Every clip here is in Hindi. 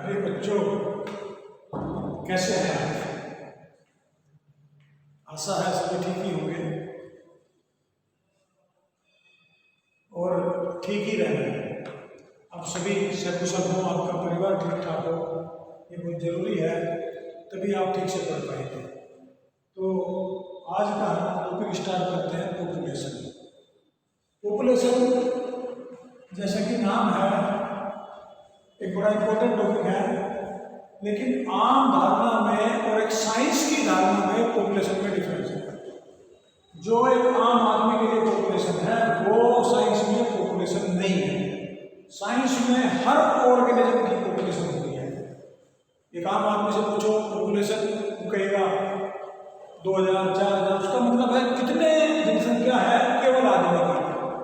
प्यारे बच्चों, कैसे हैं आप? आशा है सभी ठीक ही होंगे और ठीक ही रहना। आप सभी सकुशल हो, आपका परिवार ठीक ठाक हो, ये बहुत जरूरी है, तभी आप ठीक से पढ़ पाएंगे। तो आज का हम टॉपिक स्टार्ट करते हैं पॉपुलेशन। पॉपुलेशन जैसा कि नाम है, एक बड़ा इंपॉर्टेंट टॉपिक है, लेकिन आम धारणा में और एक साइंस की धारणा में पॉपुलेशन में डिफरेंस है। जो एक आम आदमी के लिए पॉपुलेशन है वो साइंस में पॉपुलेशन नहीं है। साइंस में हर ऑर्गेनिज्म की पॉपुलेशन होती है। एक आम आदमी से पूछो पॉपुलेशन, वो कहेगा 2000 4000, उसका मतलब है कितने जनसंख्या है केवल आदमी की।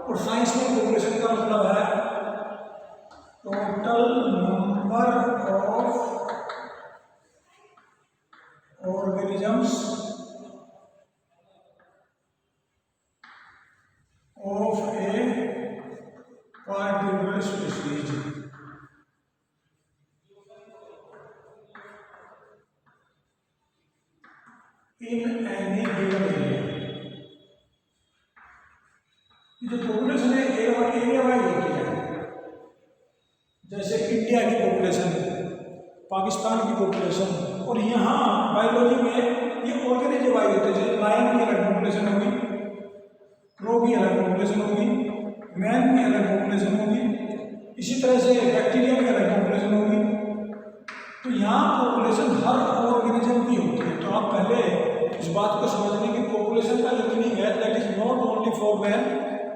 और साइंस में पॉपुलेशन का मतलब है total number of organisms of a particular species in any given area। जो पॉपुलेशन है एरिया वाइज होती है। जैसे इंडिया की पॉपुलेशन, पाकिस्तान की पॉपुलेशन, और यहाँ बायोलॉजी में ये ऑर्गेनिज्म वाइज होते हैं। जैसे लायन की अलग पॉपुलेशन होगी, क्रो की अलग पॉपुलेशन होगी, मैन की अलग पॉपुलेशन होगी, इसी तरह से बैक्टीरिया की अलग पॉपुलेशन होगी। तो यहाँ पॉपुलेशन हर ऑर्गेनिज्म की होती है। तो आप पहले इस बात को समझने की पॉपुलेशन का जो मीनिंग है, that is not only for man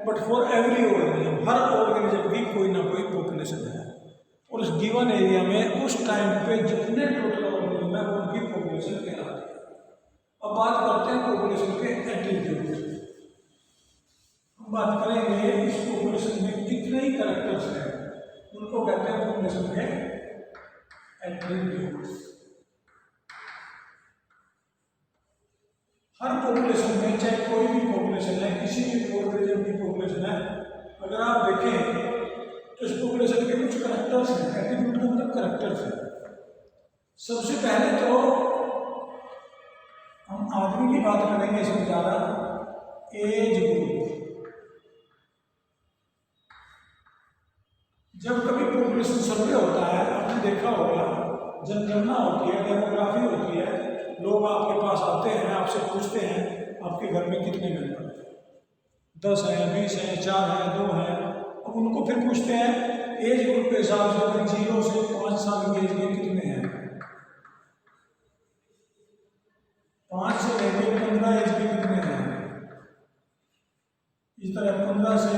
but for every organism. Her organism की कोई ना कोई पॉपुलेशन है और उस गिवन एरिया में उस टाइम पे जितने टोटल ऑर्गेनिज्म है उनकी पॉपुलेशन कहलाती है। अब बात करते हैं पॉपुलेशन के एट्रीब्यूट। हम बात करेंगे इस पॉपुलेशन में कितने ही कैरेक्टर्स हैं, उनको कहते हैं पॉपुलेशन के एट्रीब्यूट। हर पॉपुलेशन में, चाहे कोई भी पॉपुलेशन है, किसी भी ऑर्गेनिज्म की पॉपुलेशन है, अगर आप देखें तो इस पॉपुलेशन के कुछ कैरेक्टर्स हैं। एट्रीब्यूट का मतलब कैरेक्टर्स है। सबसे पहले तो हम आदमी की बात करेंगे इसमें ज़्यादा। Age group. जब कभी पॉपुलेशन सर्वे होता है, आपने देखा होगा, जनगणना होती है, डेमोग्राफी होती है, लोग आपके पास आते हैं, आपसे पूछते हैं आपके घर में कितने मेंबर हैं, 10 हैं, 20 हैं, 4 हैं, 2 हैं। अब उनको फिर पूछते हैं एज ग्रुप के हिसाब से, 0 से 5 साल की एज के कितने हैं, 5 से लेकर 15 एज के कितने हैं, इस तरह 15 से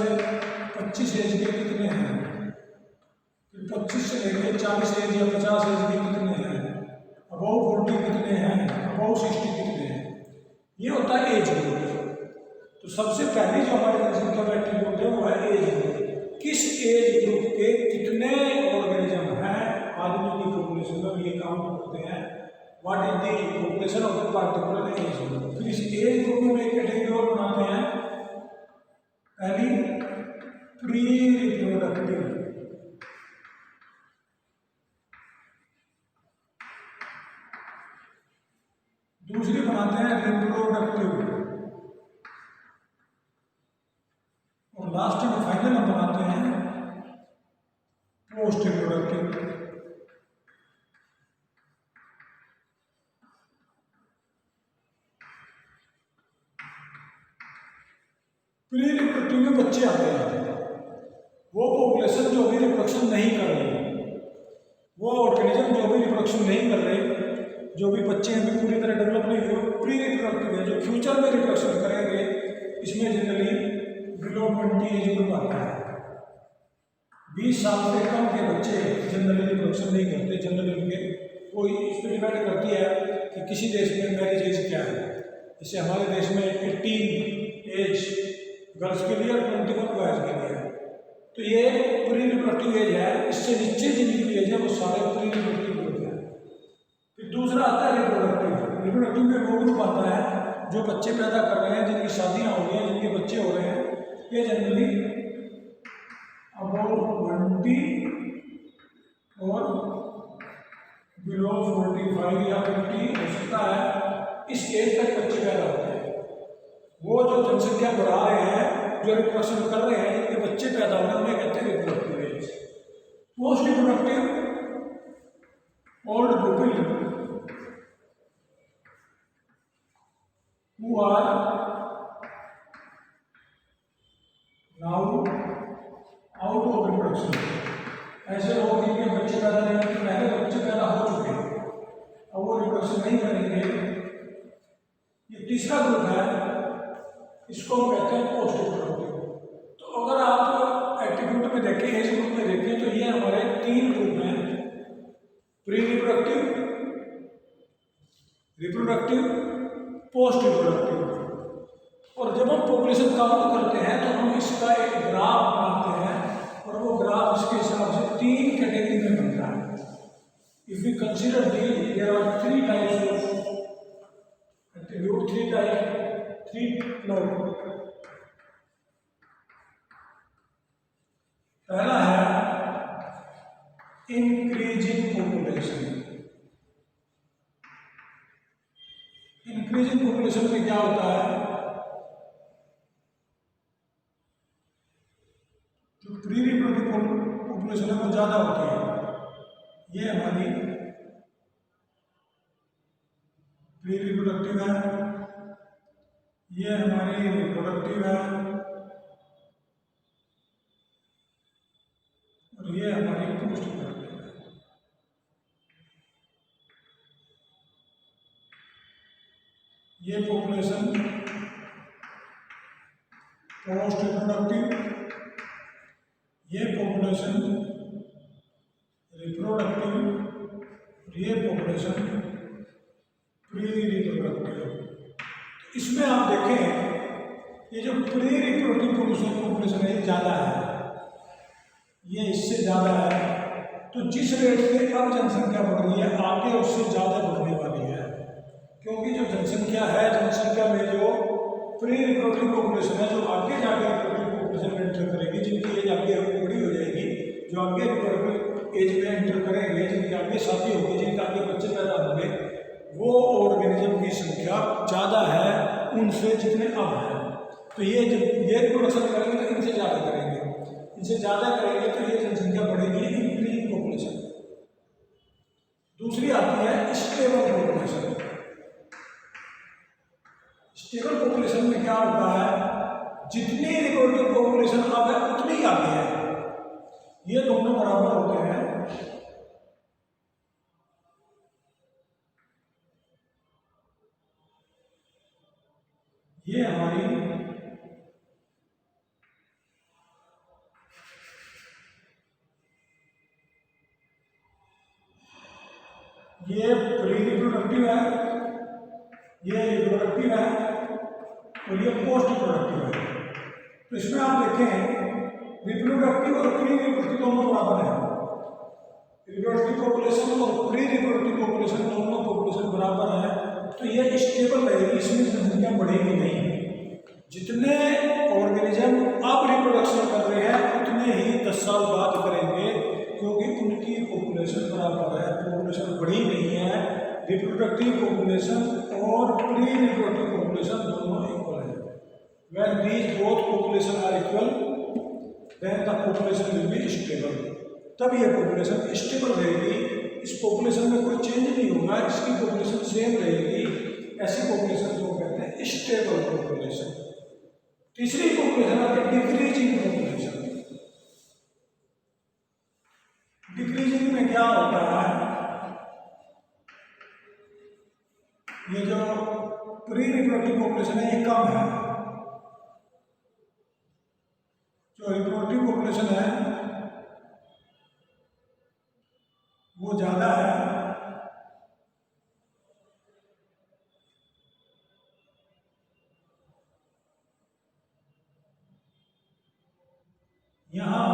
25 एज के कितने हैं, फिर 25 से लेकर 40 एज या 50 एज के कितने हैं, अबाउ 40 कितने हैं, अबाउ 60 कितने हैं। ये होता है एज ग्रुप। तो सबसे पहले जो हमारे जनसंख्या का एट्रीब्यूट है वो है एज ग्रुप। किस एज ग्रुप के कितने ऑर्गेनिज्म हैं आदमी की पॉपुलेशन में, ये काउंट करते हैं। What is the population of the particular age group. फिर इस एज ग्रुप में एक कैटेगरी और बनाते हैं, पहली प्री रिप्रोडक्टिव, दूसरी बनाते हैं रिप्रोडक्टिव, और लास्ट में फाइनल हम बनाते हैं पोस्ट रिप्रोडक्टिव। प्री रिप्रोडक्टिव में बच्चे आते हैं, वो पॉपुलेशन जो भी रिप्रोडक्शन नहीं कर रही, वो ऑर्गेनिज्म जो भी रिप्रोडक्शन नहीं कर रहे, जो भी बच्चे हैं पूरी तरह डेवलप नहीं हुए, प्री रिप्रोडक्टिव है, जो फ्यूचर में रिप्रोडक्शन करेंगे। इसमें जनरली बिलो 20 एज ग्रुप आता है। 20 साल से कम के बच्चे जनरली रिप्रोडक्शन नहीं करते। जनरली उनके कोई इस पर डिपेंड करती है कि किसी देश में मैरिज एज क्या है। जैसे हमारे देश में 18 एज गर्ल्स के लिए और 21 बॉयज के लिए है। तो ये प्री रिप्रोडक्टिव एज है। इससे नीचे जिनकी एज है वो सारे प्री रिप्रोडक्टिव होते हैं। फिर दूसरा आता है रिप्रोडक्टिव। रिप्रोडक्टिव में वो ग्रुप आता है जो बच्चे पैदा कर रहे हैं, जिनकी शादियाँ हो गई हैं, जिनके बच्चे हो रहे हैं। ये जनरली अबाउट 20 और बिलो 45 या 50 हो सकता है, इस एज तक बच्चे पैदा होते हैं। वो जो जनसंख्या बढ़ा रहे हैं, जो रिप्रोडक्शन कर रहे हैं, जिनके बच्चे पैदा हो रहे हैं, उन्हें कहते हैं reproductive age. Post reproductive old people who are now out of reproduction, ऐसे लोग जिनके बच्चे पैदा नहीं होते, पहले बच्चे पैदा हो चुके हैं, अब वो रिप्रोडक्शन नहीं करेंगे। ये तीसरा ग्रुप है, इसको हम कहते हैं पोस्ट रिप्रोडक्टिव। तो अगर आप एट्रीब्यूट में देखें, एज ग्रुप में देखें, तो ये हमारे 3 ग्रुप हैं, pre reproductive, reproductive, post reproductive. और जब हम पॉपुलेशन काउंट करते हैं तो हम इसका एक ग्राफ बनाते हैं, और वो ग्राफ इसके हिसाब से 3 कैटेगरी में बनता है। If we consider there are 3 types of attribute, 3 लोग। पहला है इंक्रीजिंग पॉपुलेशन। इंक्रीजिंग पॉपुलेशन में क्या होता है, जो प्री रिप्रोडक्टिव पॉपुलेशन है वो ज़्यादा होती है। ये हमारी प्री रिप्रोडक्टिव है, ये हमारी रिप्रोडक्टिव है, और ये हमारी पोस्ट रिप्रोडक्टिव है। ये पॉपुलेशन पोस्ट रिप्रोडक्टिव, ये पॉपुलेशन रिप्रोडक्टिव, और ये पॉपुलेशन प्री रिप्रोडक्टिव। इसमें आप देखें, ये जो प्री रिप्रोडक्टिव पॉपुलेशन है ये ज़्यादा है, ये इससे ज़्यादा है। तो जिस रेट से अब जनसंख्या बढ़ रही है, आगे उससे ज़्यादा बढ़ने वाली है, क्योंकि जो जनसंख्या है, जनसंख्या में जो प्री रिप्रोडक्टिव पॉपुलेशन है, जो आगे जाके रिप्रोडक्टिव पॉपुलेशन में एंटर करेगी, जिनकी एज आगे बड़ी हो जाएगी, जो आगे रिप्रोडक्टिव एज में एंटर करेंगे, जिनकी आगे शादी होगी, जिनके आगे बच्चे पैदा होंगे, वो ऑर्गेनिज्म की संख्या ज़्यादा है उनसे जितने अब है। तो ये रिप्रोडक्शन करेंगे तो इनसे ज़्यादा करेंगे, इनसे ज़्यादा करेंगे तो ये जनसंख्या बढ़ेगी, इंक्रीजिंग पॉपुलेशन। दूसरी आती है स्टेबल पॉपुलेशन। स्टेबल पॉपुलेशन में क्या होता है, जितनी रिप्रोडक्टिव पॉपुलेशन अब है उतनी ही आगे है, ये दोनों बराबर होते हैं। ये हमारी ये प्री रिप्रोडक्टिव है, ये रिप्रोडक्टिव है, और ये पोस्ट रिप्रोडक्टिव है। तो इसमें आप देखें, रिप्रोडक्टिव और प्री रिप्रोडक्टिव दोनों बराबर है। रिप्रोडक्टिव पॉपुलेशन और प्री रिप्रोडक्टिव पॉपुलेशन दोनों पॉपुलेशन बराबर है, तो ये स्टेबल रहेगी, इसमें जनसंख्या बढ़ेगी नहीं। जितने ऑर्गेनिज्म अब रिप्रोडक्शन कर रहे हैं उतने ही 10 साल बाद करेंगे, क्योंकि उनकी पॉपुलेशन बराबर है, पॉपुलेशन बढ़ी नहीं है। रिप्रोडक्टिव पॉपुलेशन और प्री रिप्रोडक्टिव पॉपुलेशन दोनों इक्वल है। When these both population are equal, then the population will be stable. तब ये पॉपुलेशन स्टेबल रहेगी, इस पॉपुलेशन में कोई चेंज नहीं होगा, इसकी पॉपुलेशन सेम रहेगी। ऐसी पॉपुलेशन को कहते हैं स्टेबल पॉपुलेशन। तीसरी पॉपुलेशन आती है डिक्रीजिंग पॉपुलेशन। डिक्रीजिंग में क्या होता है, ये जो प्री रिप्रोडक्टिव पॉपुलेशन है ये कम है, जो रिप्रोडक्टिव पॉपुलेशन है वो ज़्यादा है। यहाँ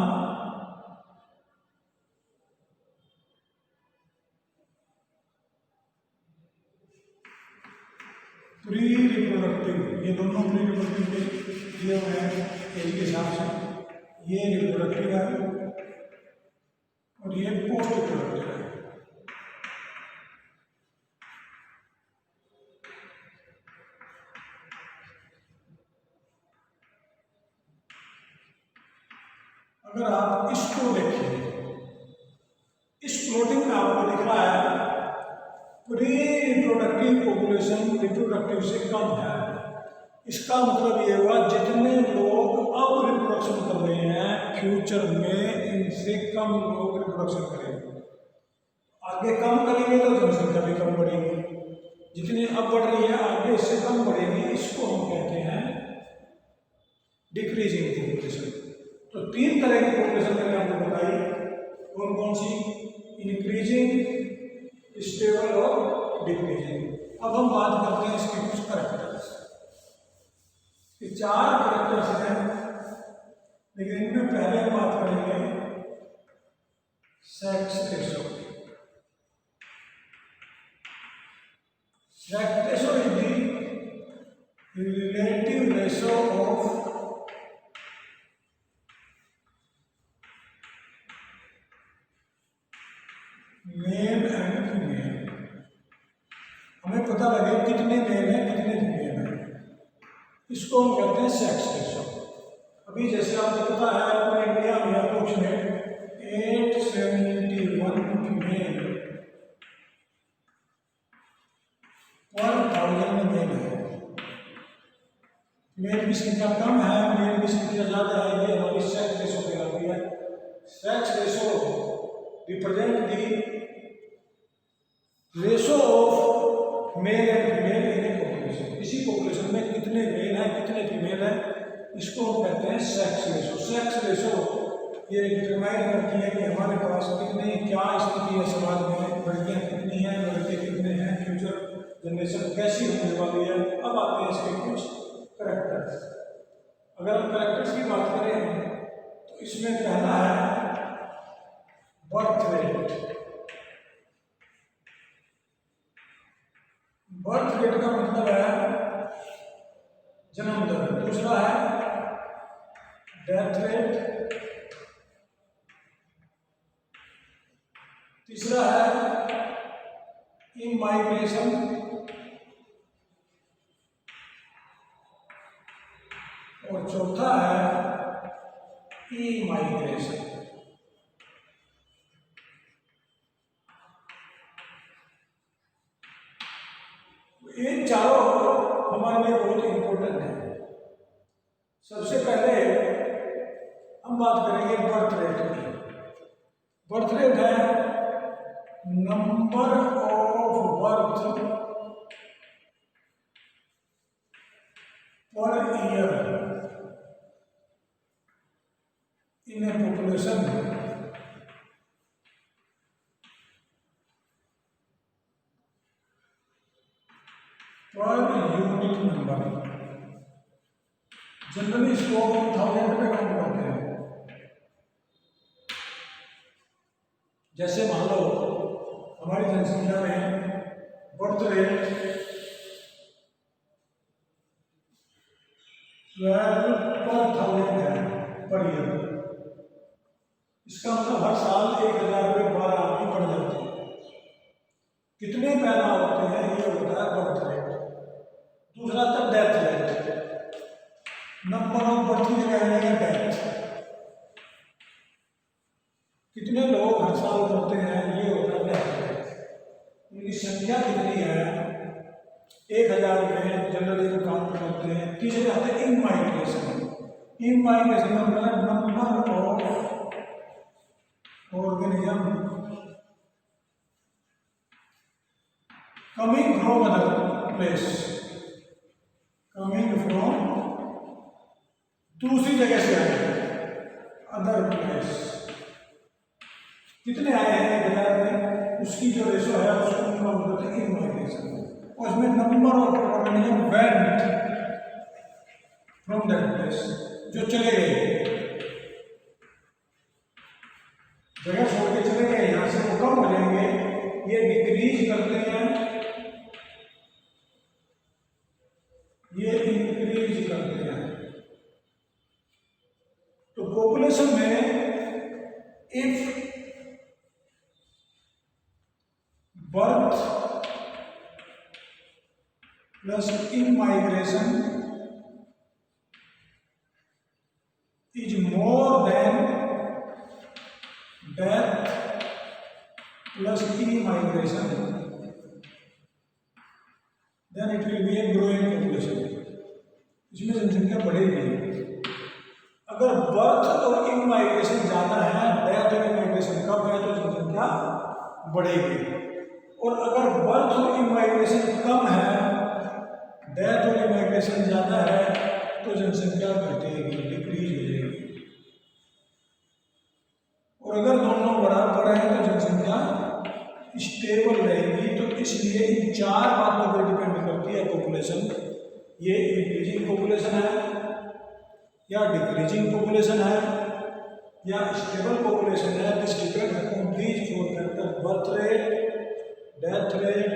प्री रिप्रोडक्टिव, ये दोनों प्री रिप्रोडक्टिव दिए हुए हैं एज के हिसाब से, ये रिप्रोडक्टिव है और ये पोस्ट रिप्रोडक्टिव है। अगर आप इसको देखिए, इस प्लॉटिंग में आपको दिख रहा है प्री रिप्रोडक्टिव पॉपुलेशन रिप्रोडक्टिव से कम है। इसका मतलब ये हुआ जितने लोग अब रिप्रोडक्शन कर रहे हैं फ्यूचर में इनसे कम लोग रिप्रोडक्शन करेंगे। आगे कम करेंगे तो जनसंख्या भी कम बढ़ेगी, जितनी अब बढ़ रही है आगे इससे कम बढ़ेगी। इसको हम कहते हैं डिक्रीजिंग पॉपुलेशन। तो तीन तरह की पॉपुलेशन मैंने आपको बताई, कौन कौन सी? इंक्रीजिंग, स्टेबल और डिक्रीजिंग। अब हम बात करते हैं इसके कुछ कैरेक्टर्स। ये चार कैरेक्टर्स हैं, लेकिन इनमें पहले हम बात करेंगे sex ratio. Sex ratio is the relative ratio of male and female. हमें पता लगे कितने मेल हैं कितने फीमेल हैं, इसको हम कहते हैं सेक्स रेशो। अभी जैसे आपको पता है पूरे इंडिया में अप्रोक्सीमेट 871 फीमेल पर 1000 मेल है। मेल की संख्या कम है, मेल की संख्या ज़्यादा है, ये हमारी सेक्स रेशो कहलाती है। Sex ratio represent the ratio of male and female in A population. इसी पॉपुलेशन में कितने मेल हैं कितने फीमेल हैं, इसको हम कहते हैं सेक्स रेशो। सेक्स रेशो ये डिटरमाइन करती है कि हमारे पास कितने क्या स्थिति है समाज में, लड़कियां कितनी हैं लड़के कितने हैं, फ्यूचर जनरेशन कैसी होने वाली है। अब आते हैं इसके कुछ कैरेक्टर्स। अगर हम कैरेक्टर्स की बात करें तो इसमें पहला है बर्थ रेट। बर्थ रेट का मतलब है जन्म दर। दूसरा है डेथ रेट। तीसरा है इमाइग्रेशन। और चौथा है इमाइग्रेशन। ये चारों हमारे लिए बहुत इंपॉर्टेंट है। सबसे पहले हम बात करेंगे बर्थ रेट की। बर्थ रेट है number of birth per year in A population per unit number. Generally इसको 1000 पे काउंट करते हैं। जैसे मान लो हमारी जनसंख्या में बर्थ रेट 12 पर 1000 है पर ईयर। इसका मतलब हर साल 1000 रुपये 12 आदमी बढ़ जाते हैं। कितने पैदा होते हैं ये होता है बर्थ रेट। दूसरा था death rate. Number of birth की जगह है डेथ। कितने लोग हर साल मरते हैं ये होता है डेथ रेट। उनकी संख्या कितनी है 1000 में जनरली जो काउंट करते हैं। तीसरे आते हैं इमाइग्रेशन। इमाइग्रेशन मतलब number of organism coming from other place. Coming from दूसरी जगह से आए अदर प्लेस। कितने आए हैं 1000 में, उसकी जो रेशो है उसको हम काउंट करते हैं इमाइग्रेशन। और इसमें number of organism went from that place, जो चले गए जगह छोड़ के चले गए, यहाँ से वो कम हो जाएंगे। ये डिक्रीज करते हैं, ये इंक्रीज करते हैं। तो पॉपुलेशन में if birth plus immigration is more than death plus emigration, then it will be a growing population. इसमें जनसंख्या बढ़ेगी। अगर बर्थ और इमाइग्रेशन ज़्यादा है, डेथ और इमाइग्रेशन कम है, तो जनसंख्या बढ़ेगी। और अगर बर्थ और इमाइग्रेशन कम है, डेथ और इमाइग्रेशन ज़्यादा है, तो जनसंख्या घटेगी, डिक्रीज हो जाएगी। और अगर दोनों बराबर है तो जनसंख्या स्टेबल रहेगी। तो इसलिए इन चार बातों पर डिपेंड करती है पॉपुलेशन। ये इंक्रीजिंग पॉपुलेशन है या डिक्रीजिंग पॉपुलेशन है या स्टेबल पॉपुलेशन है। This depend upon these four factor: birth rate, death rate,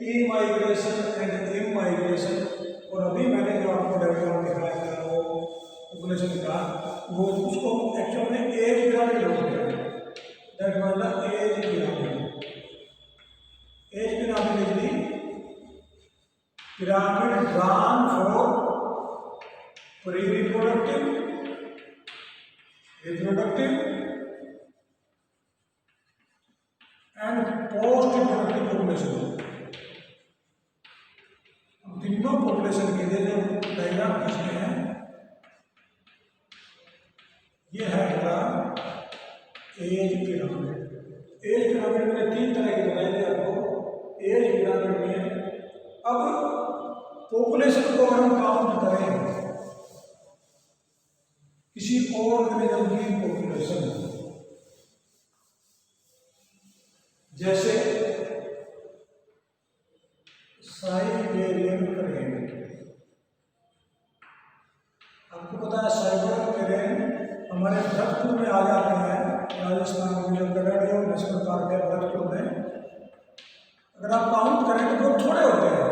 E migration and immigration. और अभी मैंने जो आपको डायग्राम दिखाया था वो पॉपुलेशन का, वो उसको एक्चुअल में एज पिरामिड बोलते हैं। That was the age pyramid. Age pyramid is the pyramid drawn for pre reproductive, reproductive and post reproductive population. तीनों पॉपुलेशन के लिए जो डायग्राम खींचते हैं, ये है हमारा एज पिरामिड। एज पिरामिड में तीन तरह के बताए थे आपको। एज पिरामिड में अब पॉपुलेशन को अगर हम काउंट करें, किसी ऑर्गेनिज्म की पॉपुलेशन, जैसे साइबेरियन करेन, आपको पता है साइबेरियन करेन हमारे भरतपुर में आ जाते हैं। राजस्थान में जो गडाडियो नेशनल पार्क है भरतपुर में, अगर आप काउंट करें तो बहुत थोड़े होते हैं।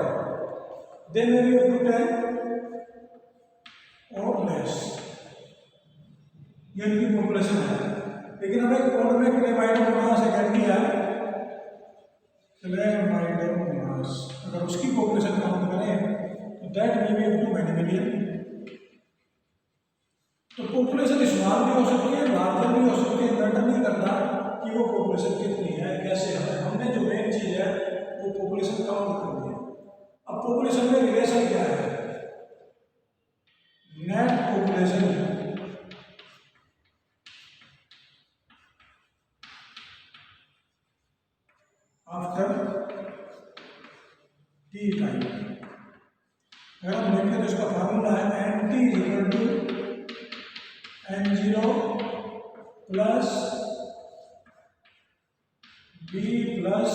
दे में भी और लेस, ये इनकी पॉपुलेशन है। लेकिन हमें कोड में क्लेमाइडोमोनास अकेडमी है, क्लेमाइडोमोनास, अगर उसकी पॉपुलेशन काउंट करें तो that will be up to many million. तो पॉपुलेशन स्मॉल भी हो सकती है, लार्जर भी हो सकती है। मैटर नहीं करता कि वो पॉपुलेशन कितनी है, कैसे है। हमने जो मेन चीज़ है वो पॉपुलेशन काउंट करनी है। अब पॉपुलेशन में रिलेशन क्या है? Net population after T time. अगर हम देखें तो इसका फार्मूला है N T equal to n0 plus b plus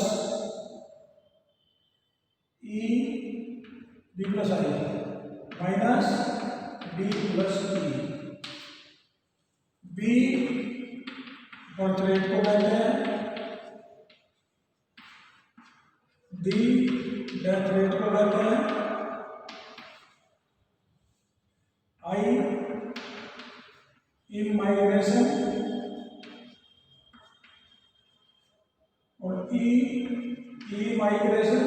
e b plus i minus d plus e। b birth rate को कहते हैं, d डेथ रेट को कहते हैं, i इमाइग्रेशन और emigration,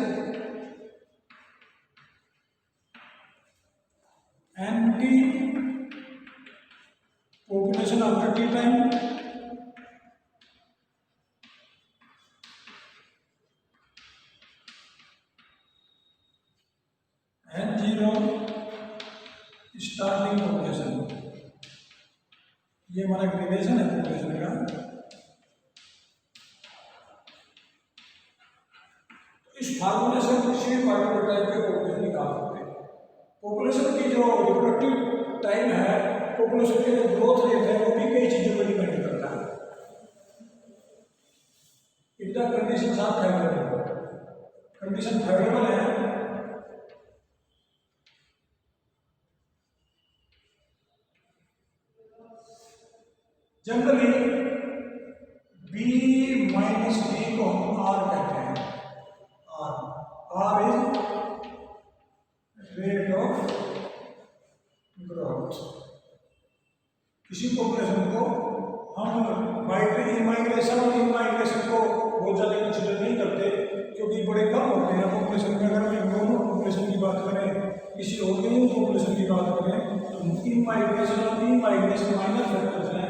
n t population after T time, n0 starting population. ये हमारा ग्रेडेशन है पॉपुलेशन का। इस फार्मूले से किसी भी पार्टिकुलर टाइप के पॉपुलेशन निकाल सकते हैं। पॉपुलेशन की जो रिप्रोडक्टिव टाइम है, पॉपुलेशन के जो ग्रोथ रेट है, वो भी कई चीजों पर डिपेंड करता है। If the conditions are favourable, condition favourable है जनरली b माइनस डी को हम r कहते हैं। r is rate of growth. किसी पॉपुलेशन को हम माइग्रेशन और इमाइग्रेशन को बहुत ज़्यादा कंसिडर नहीं करते, क्योंकि बड़े कम होते हैं पॉपुलेशन में। अगर हम नॉर्मल पॉपुलेशन की बात करें, किसी ऑर्गेनिज्म पॉपुलेशन की बात करें, तो इमाइग्रेशन और इमाइग्रेशन माइनर फैक्टर्स हैं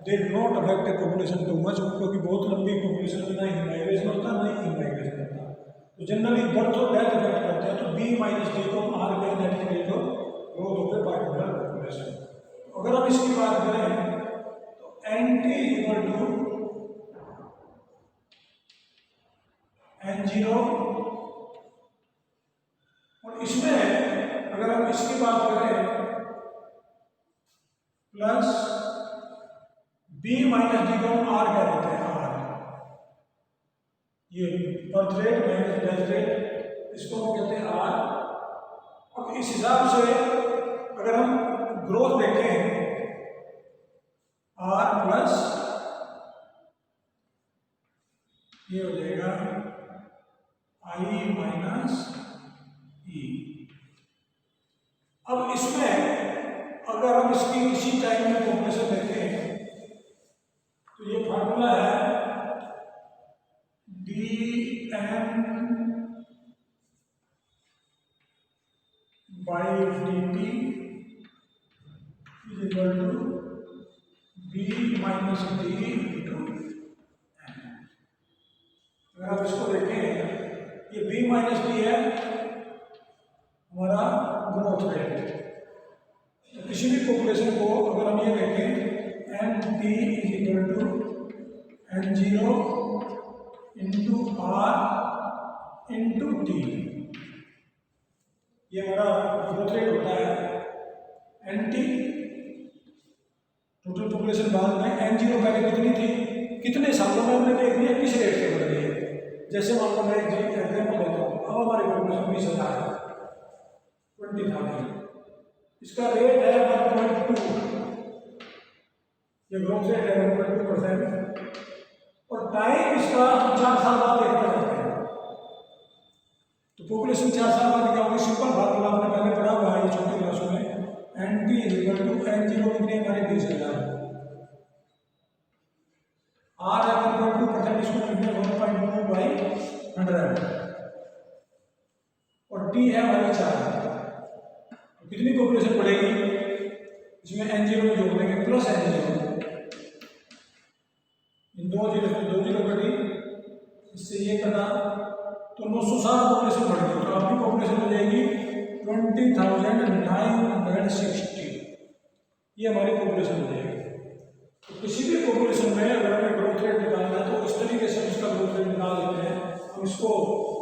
they not affect A population too much, क्योंकि बहुत लंबी पॉपुलेशन में ना ही माइग्रेशन होता ना ही इमाइग्रेशन होता। तो जनरली बर्थ और डेथ अफेक्ट करते हैं। तो बी माइनस डी को आर के that is rate of growth of a particular population. अगर हम इसकी बात करें तो N T equal to N0, और इसमें अगर हम इसकी बात करें प्लस B माइनस डी को हम R कह देते हैं, R ये birth rate minus death rate, इसको हम कहते हैं R। अब इस हिसाब से अगर हम ग्रोथ देखें R प्लस ये हो जाएगा I माइनस ई। अब इसमें अगर हम इसकी इसी टाइम में पॉपुलेशन देखें तो ये फार्मूला है D N by D T is equal to B minus D into N. अगर आप इसको देखें, ये b माइनस डी है हमारा ग्रोथ रेट। तो किसी भी पॉपुलेशन को अगर हम ये देखें N T is equal to N0 into R into T, ये हमारा ग्रोथ रेट होता है। एन टी टोटल पॉपुलेशन बाद में, N0 पहले कितनी थी, कितने सालों में हमने देख लिया किस रेट से बढ़ रही है। जैसे मान लो मैं एक एग्जाम्पल देता हूँ, अब हमारी पॉपुलेशन 20,000 है, 20,000, इसका रेट है 1.2, ये ग्रोथ रेट है 1.2%, और टाइम इसका 4 साल बाद देखना चाहते हैं। तो पॉपुलेशन 4 साल बाद क्या होगी, सिंपल फार्मूला आपने पहले पढ़ा हुआ है छोटी क्लासों में, N T is equal to N0 कितने हमारे 20,000, आर है 1.2%, इसको लिखने 1.2 बाई 100, और टी है हमारी 4। तो कितनी पॉपुलेशन बढ़ेगी, इसमें N0 में जोड़ देंगे प्लस N0, इन 2 जीरो से 2 जीरो कटी, इससे ये कटा, तो 960 पॉपुलेशन बढ़ गई। तो आपकी पॉपुलेशन हो जाएगी 20,960, ये हमारी पॉपुलेशन हो जाएगी। तो किसी भी पॉपुलेशन में अगर हमें ग्रोथ रेट निकालना है तो इस तरीके से इसका ग्रोथ रेट निकाल लेते हैं, हम इसको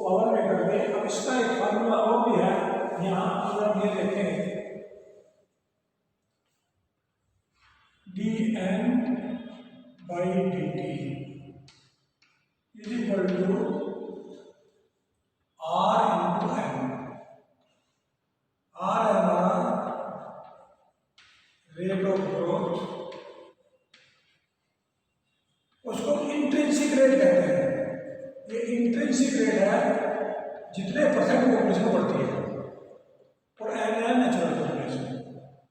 पावर में कर दें। अब इसका एक फार्मूला और भी है यहाँ, अगर हम ये देखें D N by D T is equal to R into N. R है हमारा रेट ऑफ ग्रोथ, उसको इंट्रिंसिक रेट कहते हैं। ये इंट्रिंसिक रेट है जितने परसेंट पॉपुलेशन बढ़ती है, और एन है नेचुरल पॉपुलेशन।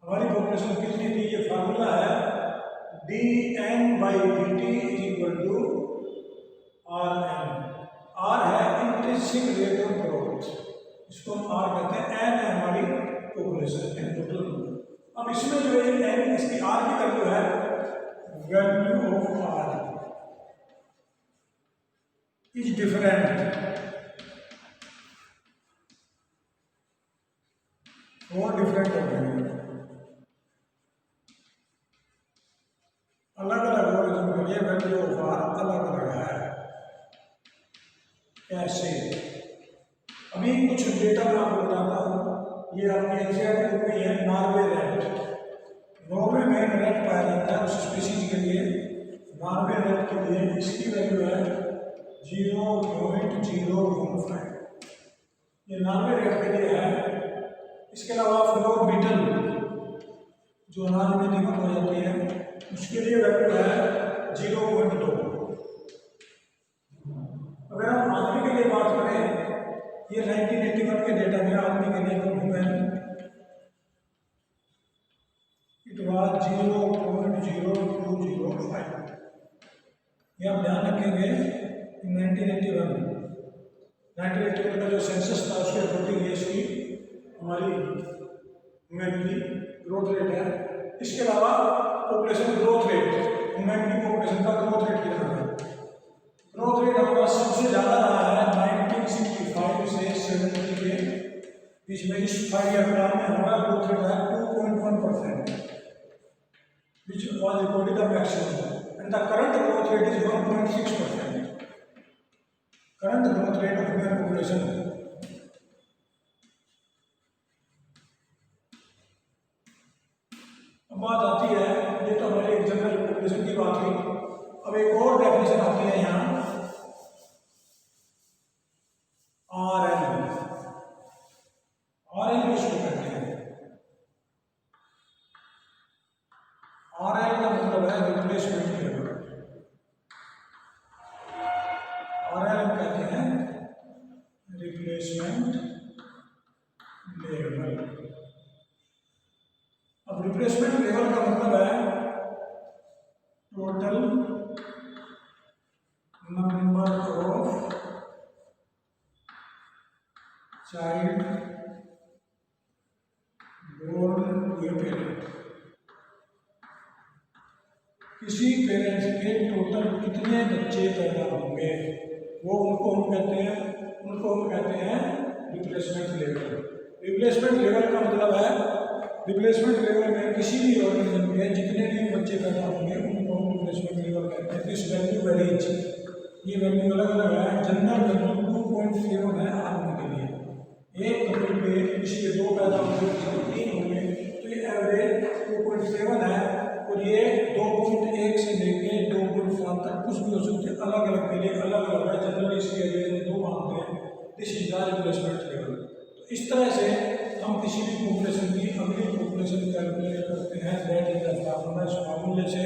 हमारी पॉपुलेशन कितनी थी, ये फार्मूला है D N by D T is equal to R N. R है इंट्रिंसिक रेट ऑफ ग्रोथ, इसको हम आर कहते हैं। एन है हमारी पॉपुलेशन इन टोटल। अब इसमें जो है एन, इसकी आर की वैल्यू है value of R is different for different organism, अलग अलग ऑर्गेनिज्म के लिए वैल्यू ऑफ आर अलग अलग है। कैसे, अभी कुछ डेटा मैं आपको बताता हूँ। ये आपके एनसीईआरटी बुक में है, नॉर्वे रैट। नॉर्वे में रैट पाया जाता है, उस स्पीशीज के लिए नॉर्वे रैट के लिए इसकी वैल्यू है 0.015, ये नॉर्वे रेट के लिए है। इसके अलावा फ्लोर बीटल जो अनाज में निकल हो जाती है, उसके लिए वैल्यू है 0.2। अगर हम आदमी के लिए बात करें, ये 1981 के डेटा में आदमी के लिए ह्यूमन इट वाज 0.0205। ये आप ध्यान रखेंगे, 1981 का जो सेंसस था उसके अकॉर्डिंग ये इसकी हमारी ह्यूमन की ग्रोथ रेट है। इसके अलावा पॉपुलेशन ग्रोथ रेट ह्यूमन की पॉपुलेशन का ग्रोथ रेट कितना है। ग्रोथ रेट हमारा सबसे ज़्यादा रहा है 1965 से 70 के बीच में। इस 5 ईयर प्लान में हमारा ग्रोथ रेट है 2.1%, which was recorded the maximum, and the current growth rate is 1.6%. Current growth rate of human population. अब बात आती है, ये तो हमारी एक जनरल पॉपुलेशन की बात हुई। अब एक और डेफिनेशन आती है यहाँ RL। RL किसको कहते हैं? RL का मतलब है रिप्लेसमेंट लेवल। RL हम कहते हैं रिप्लेसमेंट लेवल। अब रिप्लेसमेंट लेवल का मतलब है total number of child born to a parent. किसी पेरेंट्स के टोटल कितने बच्चे पैदा होंगे, वो उनको हम कहते हैं रिप्लेसमेंट लेवल। रिप्लेसमेंट लेवल का मतलब है रिप्लेसमेंट लेवल में किसी भी ऑर्गेनिज्म के जितने भी बच्चे पैदा होंगे उनको हम रिप्लेसमेंट लेवल कहते हैं। दिस वैल्यू वेरीज, ये वैल्यू अलग अलग है। जनरल वैल्यू 2.7 है आदमी के लिए। एक कपल पे किसी के 2 पैदा होंगे, किसी के 3 होंगे, तो ये एवरेज 2.7 है। और ये 2.1 से लेके 2.5 तक कुछ भी हो सकते हैं, अलग अलग के लिए अलग अलग है। जनरली इसके एवरेज 2 मानते हैं। This is the replacement level. तो इस तरह से हम किसी भी पॉपुलेशन की अगली पॉपुलेशन कैलकुलेट करते हैं। That is the formula. इस फार्मूले से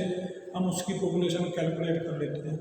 हम उसकी पॉपुलेशन कैलकुलेट कर लेते हैं।